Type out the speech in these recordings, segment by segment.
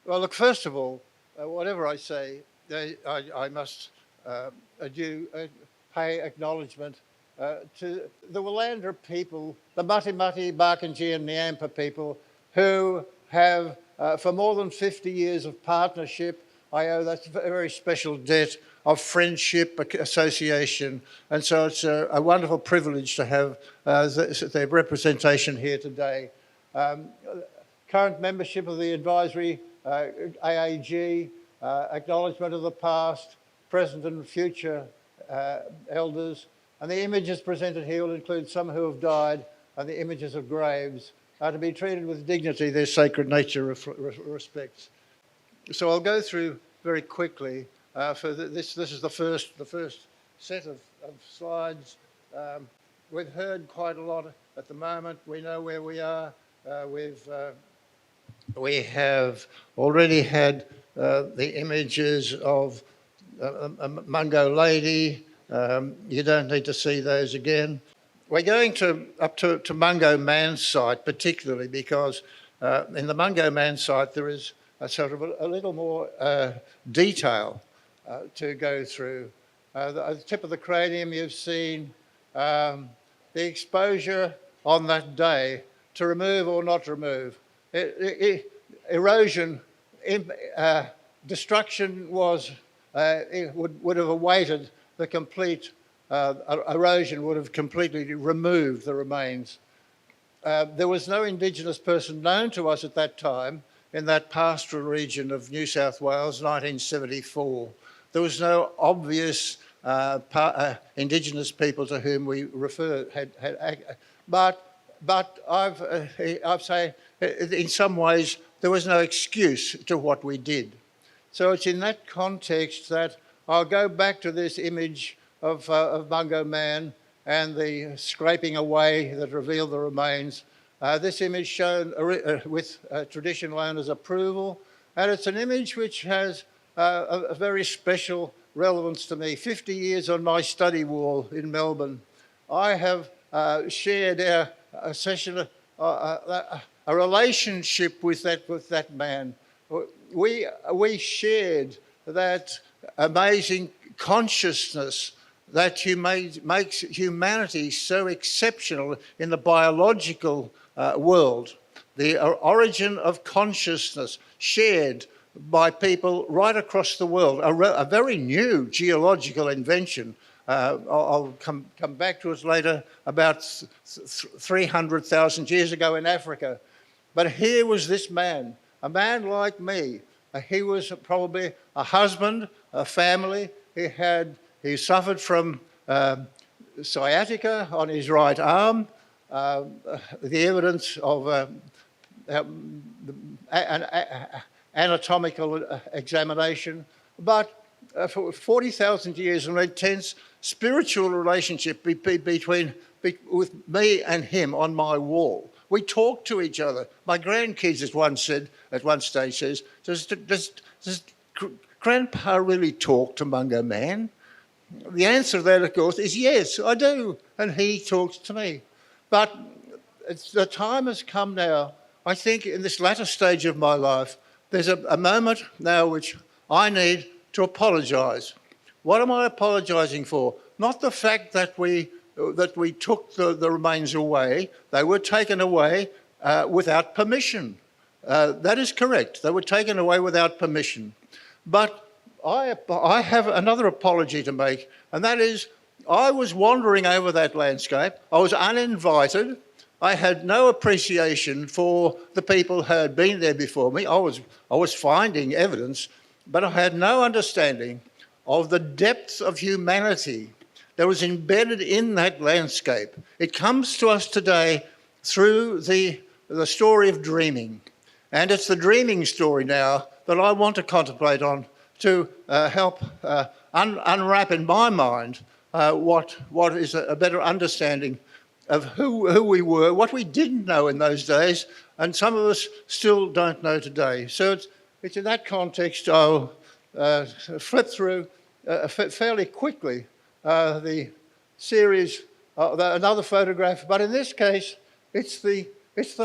Well, look, first of all, whatever I say, I must pay acknowledgement to the Willandra people, the Mati Mati, Barkindji and Nyampa people who have, for more than 50 years of partnership, I owe that a very special debt of friendship, association, and so it's a wonderful privilege to have their representation here today. Current membership of the advisory AAG, acknowledgement of the past, present and future elders, and the images presented here will include some who have died and the images of graves are to be treated with dignity their sacred nature respects. So I'll go through very quickly. This is the first set of slides. We've heard quite a lot at the moment. We know where we are. We have already had the images of Mungo Lady. You don't need to see those again. We're going up to Mungo Man site particularly because in the Mungo Man site there is a sort of a little more detail to go through. At the tip of the cranium you've seen the exposure on that day to remove or not remove. Erosion, destruction would have awaited the complete erosion, would have completely removed the remains. There was no Indigenous person known to us at that time in that pastoral region of New South Wales, 1974. There was no obvious Indigenous people to whom we refer, but I've say in some ways there was no excuse to what we did. So it's in that context that I'll go back to this image of Mungo Man and the scraping away that revealed the remains. This image shown with traditional owners' approval, and it's an image which has a very special relevance to me. 50 years on my study wall in Melbourne, I have shared a session, a relationship with that man. We shared that amazing consciousness that makes humanity so exceptional in the biological world. The origin of consciousness shared by people right across the world, a very new geological invention. I'll come back to it later, about 300,000 years ago in Africa. But here was this man, a man like me. He was probably a husband, a family. He suffered from sciatica on his right arm, the evidence of an anatomical examination, but for 40,000 years, an intense spiritual relationship with me and him on my wall. We talked to each other. My grandkids at one stage says, does Grandpa really talk to Mungo Man? The answer to that, of course, is yes, I do, and he talks to me. But the time has come now, I think in this latter stage of my life, there's a moment now which I need to apologise. What am I apologising for? Not the fact that we took the remains away. They were taken away without permission. That is correct. They were taken away without permission. But I have another apology to make, and that is I was wandering over that landscape. I was uninvited. I had no appreciation for the people who had been there before me. I was finding evidence, but I had no understanding of the depth of humanity that was embedded in that landscape. It comes to us today through the story of dreaming. And it's the dreaming story now that I want to contemplate on to help unwrap in my mind what is a better understanding of who we were, what we didn't know in those days, and some of us still don't know today. So it's in that context I'll flip through fairly quickly the series, another photograph, but in this case it's the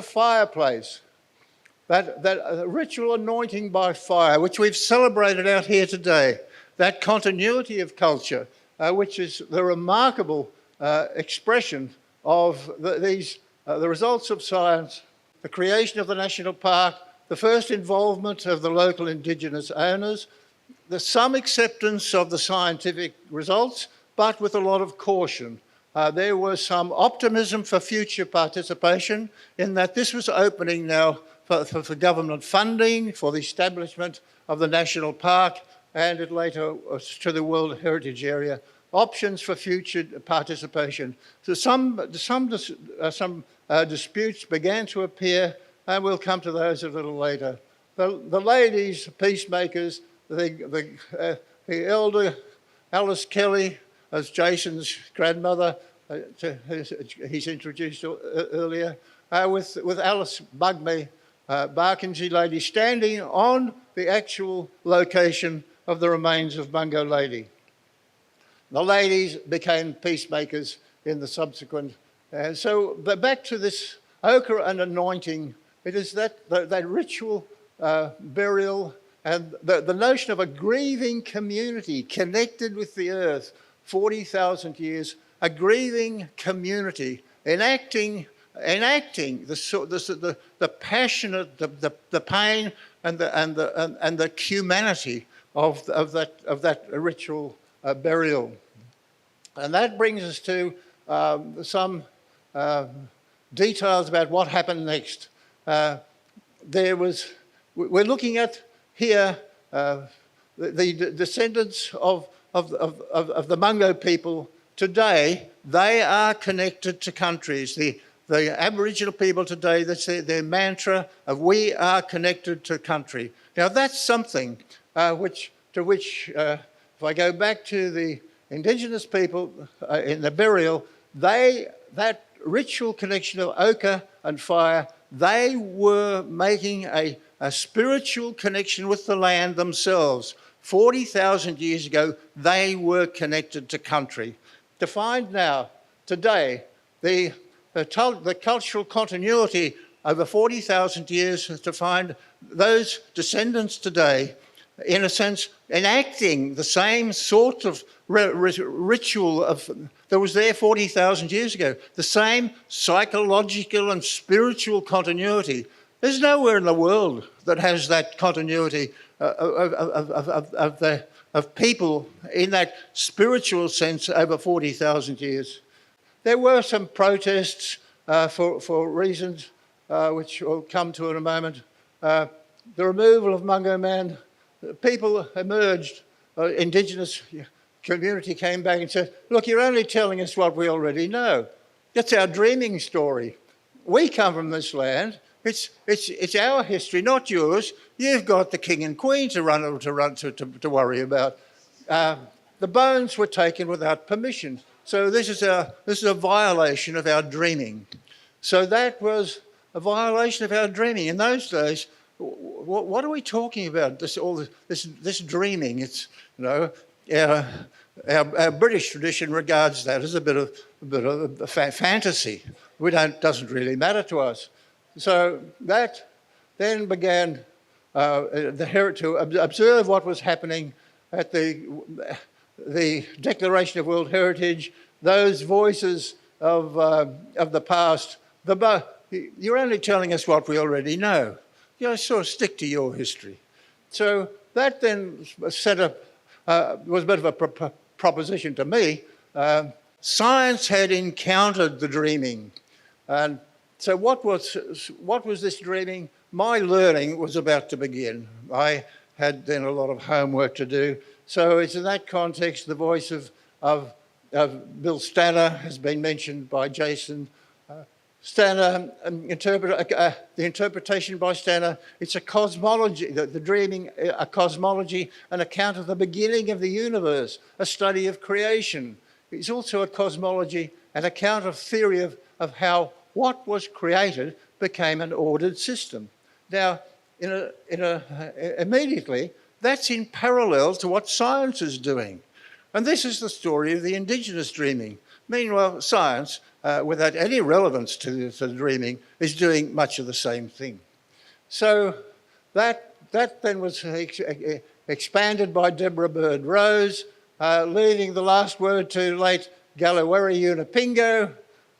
fireplace. that ritual anointing by fire, which we've celebrated out here today, that continuity of culture, which is the remarkable expression of the results of science, the creation of the national park, the first involvement of the local Indigenous owners, some acceptance of the scientific results, but with a lot of caution. There was some optimism for future participation in that this was opening now for government funding, for the establishment of the national park, and it later to the World Heritage Area, options for future participation. So some disputes began to appear, and we'll come to those a little later. The ladies, peacemakers, the elder Alice Kelly, as Jason's grandmother, he's introduced earlier, with Alice Bugme, Barkindji lady, standing on the actual location of the remains of Mungo Lady. The ladies became peacemakers in the subsequent. But back to this ochre and anointing, it is that ritual burial and the notion of a grieving community connected with the earth, 40,000 years, a grieving community enacting the passionate, the pain and the humanity of that ritual burial. And that brings us to some details about what happened next. We're looking at here the descendants of the Mungo people today. They are connected to countries. The Aboriginal people today, that's their mantra of "we are connected to country." Now that's something which if I go back to the Indigenous people in the burial, that ritual connection of ochre and fire, they were making a spiritual connection with the land themselves. 40,000 years ago, they were connected to country. To find now, today, the cultural continuity over 40,000 years, to find those descendants today, in a sense, enacting the same sort of ritual that was there 40,000 years ago, the same psychological and spiritual continuity. There's nowhere in the world that has that continuity of people in that spiritual sense over 40,000 years. There were some protests for reasons which we'll come to in a moment. The removal of Mungo Man, people emerged, Indigenous community came back and said, look, you're only telling us what we already know. That's our dreaming story. We come from this land. It's our history, not yours. You've got the king and queen to worry about. The bones were taken without permission. So this is a violation of our dreaming. So that was a violation of our dreaming. In those days, what are we talking about? This dreaming. It's our British tradition regards that as a bit of fantasy. Doesn't really matter to us. So that then began to observe what was happening at the Declaration of World Heritage. Those voices of the past. You're only telling us what we already know. Sort of stick to your history. So that then set up was a bit of a proposition to me. Science had encountered the dreaming, and so what was this dreaming? My learning was about to begin. I had then a lot of homework to do. So it's in that context the voice of Bill Stanner has been mentioned by Jason. Stanner, the interpretation by Stanner, it's a cosmology, the dreaming, a cosmology, an account of the beginning of the universe, a study of creation. It's also a cosmology, an account of theory of how what was created became an ordered system. Now, immediately, that's in parallel to what science is doing. And this is the story of the Indigenous dreaming. Meanwhile, science, without any relevance to the dreaming, is doing much of the same thing. So that then was expanded by Deborah Bird Rose, leaving the last word to late Galaweri Yunupingo,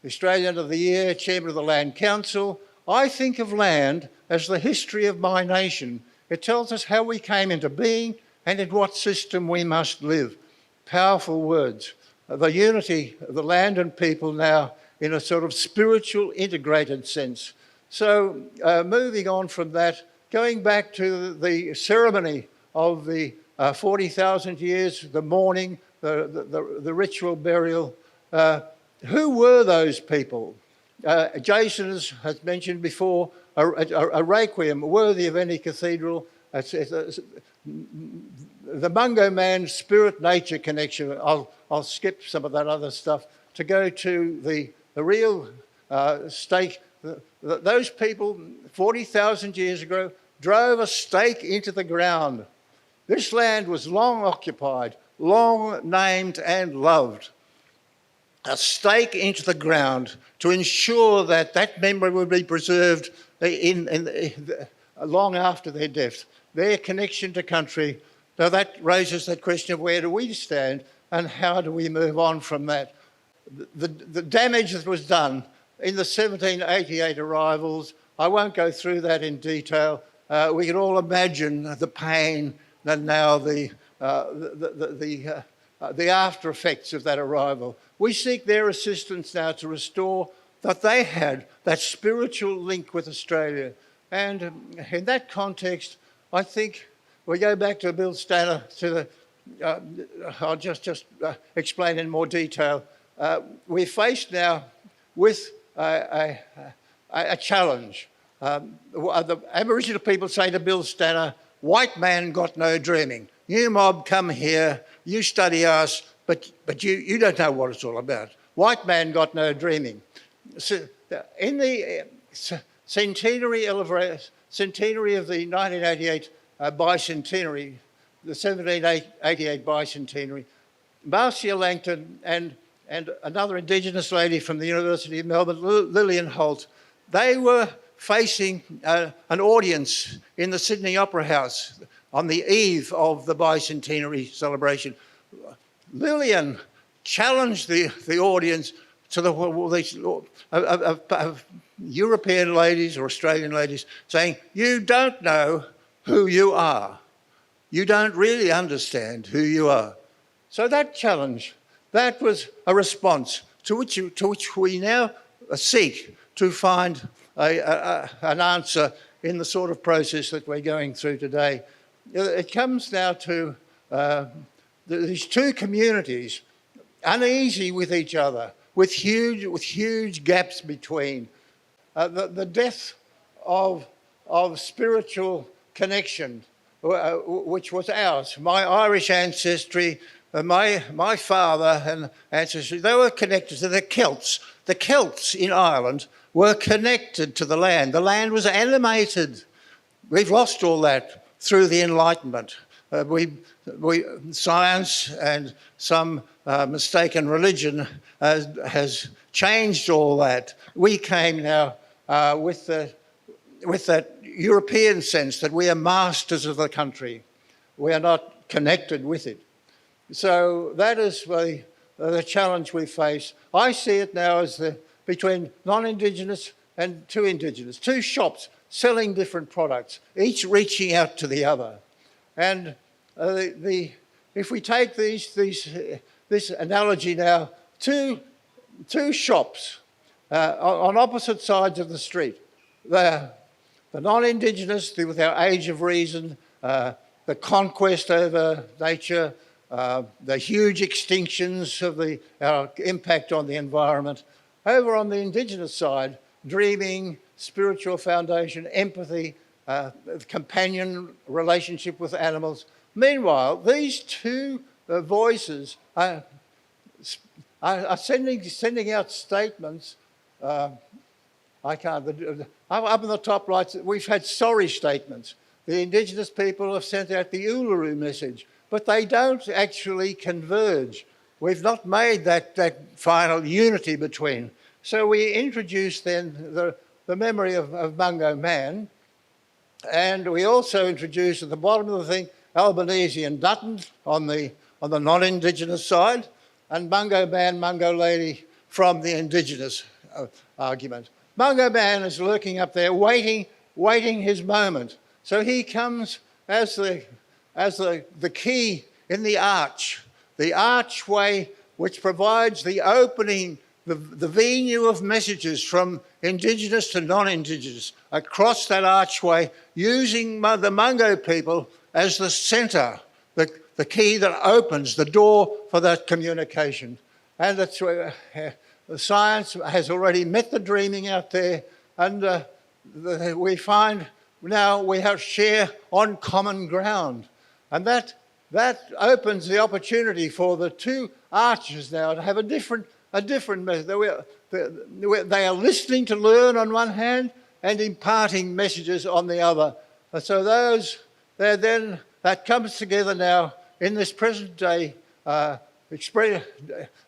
Australian of the Year, Chairman of the Land Council. I think of land as the history of my nation. It tells us how we came into being and in what system we must live. Powerful words. The unity of the land and people now in a sort of spiritual integrated sense. So moving on from that, going back to the ceremony of the 40,000 years, the mourning, the ritual burial, who were those people? Jason has mentioned before a requiem worthy of any cathedral. The Mungo Man spirit-nature connection. I'll skip some of that other stuff to go to the real stake. Those people 40,000 years ago drove a stake into the ground. This land was long occupied, long named and loved. A stake into the ground to ensure that that memory would be preserved long after their death. Their connection to country. Now that raises that question of where do we stand and how do we move on from that? The damage that was done in the 1788 arrivals, I won't go through that in detail. We can all imagine the pain and now the after effects of that arrival. We seek their assistance now to restore that they had that spiritual link with Australia. And in that context, I think we go back to Bill Stanner to I'll just explain in more detail. We're faced now with a challenge. The Aboriginal people say to Bill Stanner, white man got no dreaming. You mob come here, you study us, but you don't know what it's all about. White man got no dreaming. So in the centenary of the 1988 bicentenary, the 1788 bicentenary, Marcia Langton and another Indigenous lady from the University of Melbourne, Lillian Holt, they were facing an audience in the Sydney Opera House on the eve of the bicentenary celebration. Lillian challenged the audience to these European ladies or Australian ladies, saying, you don't know who you are. You don't really understand who you are. So that challenge, that was a response to which we now seek to find an answer in the sort of process that we're going through today. It comes now to these two communities uneasy with each other, with huge gaps between. The death of spiritual connection, which was ours. My Irish ancestry, my father and ancestry, they were connected to the Celts. The Celts in Ireland were connected to the land. The land was animated. We've lost all that through the Enlightenment. Science and some mistaken religion has changed all that. We came now with that European sense that we are masters of the country. We are not connected with it. So that is the challenge we face. I see it now as between non-Indigenous and two Indigenous, two shops selling different products, each reaching out to the other. And if we take this analogy now, two shops on opposite sides of the street, the non-Indigenous with our age of reason, the conquest over nature, the huge extinctions of our impact on the environment. Over on the Indigenous side, dreaming, spiritual foundation, empathy, companion relationship with animals. Meanwhile, these two voices are sending out statements. I can't. Up in the top right, we've had sorry statements. The Indigenous people have sent out the Uluru message, but they don't actually converge. We've not made that final unity between. So we introduced then the memory of Mungo Man, And we also introduced at the bottom of the thing Albanese and Dutton on the non-Indigenous side, and Mungo Man Mungo Lady from the Indigenous argument. Mungo Man is lurking up there, waiting his moment. So he comes as the key in the archway which provides the opening, the venue of messages from Indigenous to non-Indigenous across that archway, using the Mungo people as the centre, the key that opens the door for that communication. And that's where the science has already met the dreaming out there, and we find now we have share on common ground. And that opens the opportunity for the two arches now to have a different method. They are listening to learn on one hand and imparting messages on the other. And so that comes together now in this present day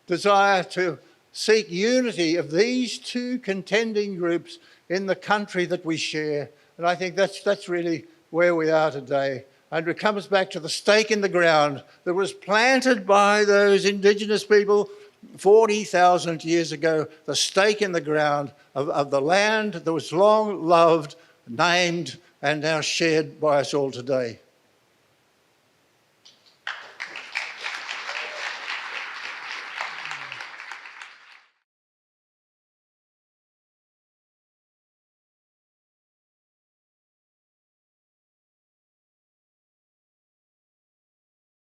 desire to seek unity of these two contending groups in the country that we share. And I think that's really where we are today. And it comes back to the stake in the ground that was planted by those Indigenous people 40,000 years ago, the stake in the ground of the land that was long loved, named, and now shared by us all today.